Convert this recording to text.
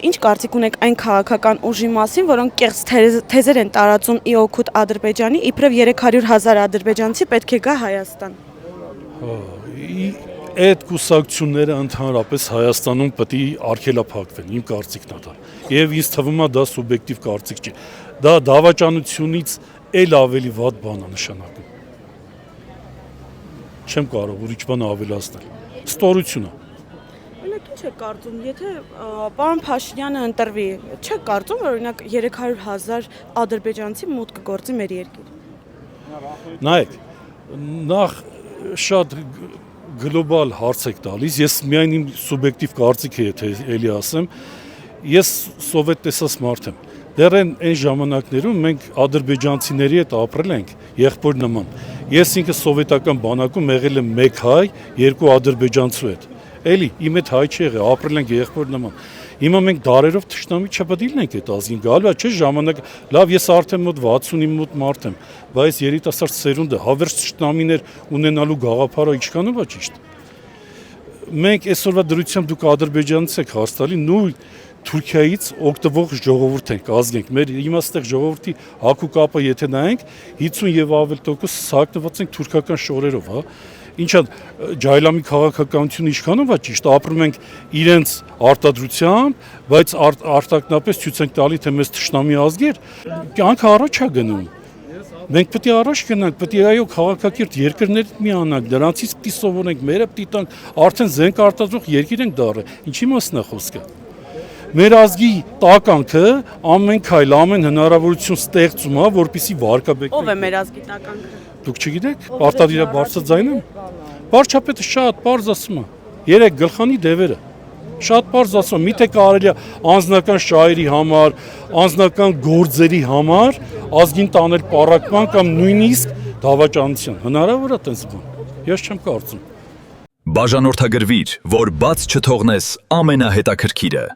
Ինչ կարծիք ունեք այն քաղաքական ուժի մասին, որոնք կեղծ թեզեր են տարածում ի օգուտ Ադրբեջանի, իբրև 300,000 ադրբեջանցի պետք է գա Հայաստան։ Այդ կուսակցությունները ընդհանրապես Հայաստանում պետք է արգելափակվեն, իմ կարծիքն է դա։ Եվ ինձ թվում է դա սուբյեկտիվ կարծիք չի։ Դա դավաճանությունից էլ ավելի վատ բան է նշանակում։ Չեմ կարող ուրիշ բան ավելացնել։ Ստորություն է։ Ինչ եք կարծում, եթե պարոն Փաշինյանը ընտրվի, չեք կարծում, որ օրինակ 300,000 ադրբեջանցի մուտք կգործի մեր երկիր։ Նայեք, նախ շատ գլոբալ հարց եք տալիս, ես միայն իմ սուբյեկտիվ կարծիքը եթե էլի ասեմ, ես սովետ տեսած մարդ եմ։ Դեռ այն ժամանակներում մենք ադրբեջանցիների հետ ապրել ենք եղբոր նման։ Ես ինքս սովետական բանակում եղել եմ 1 հայ, 2 ադրբեջանցու հետ։ Էլի իմ հետ հայ չի եղել, ապրել ենք եղբոր նման։ Հիմա մենք դարերով թշնամի չպետք է լինենք այդ ազգին, գալու է չէ ժամանակ, լավ ես արդեն մոտ 60-ի մոտ մարդ եմ, բայց երիտասարդ սերունդը հավերժ թշնամիներ ունենալու գաղափարը ինչքանով է ճիշտ։ Մենք այսօրվա դրությամբ դուք ադրբեջանից եք հարց տալի, նույն Թուրքիայից օգտվող ժողովուրդ ենք, ազգ ենք։ Մեր հիմա այստեղ ժողովրդի հակու կապը եթե նայենք 50 եւ ավել տոկոս սակնված ենք թուրքական շորերով, հա։ Ինչա ջայլամի քաղաքականությունը ինչքանով է ճիշտ, ապրում ենք իրենց արտադրությամբ, բայց արտակնապես ցույց ենք տալի, թե մեզ թշնամի ազգեր, կյանքը առաջ է գնում։ Մենք պետք է առաջ գնանք, պետք է այո քաղաքակիրթ երկրներից միանանք, դրանցից պետք է սովորենք, մերը պետք է տանք, արդեն զենք արտադրող երկիր ենք դառել։ Ինչի մասն է խոսքը։ Մեր ազգի տականքը ամեն քայլ, ամեն հնարավորություն ստեղծում է, որպեսզի վարկաբեկվի։ Ո՞վ է մեր ազգի տականքը։ Դուք չգիտեք, պարտադիր է բարձրաձայնեմ։ Վարչապետը շատ պարզ ասում է, 3 գլխանի դևերը։ Շատ պարզ ասում, միթե կարելի է անձնական շահերի համար, անձնական գործերի համար ազգին տանել պառակտման կամ նույնիսկ դավաճանության։ Հնարավոր է տենց բան։ Ես չեմ կարծում։ Բաժանորդագրվիր, որ բաց չթողնես ամենահետաքրքիրը։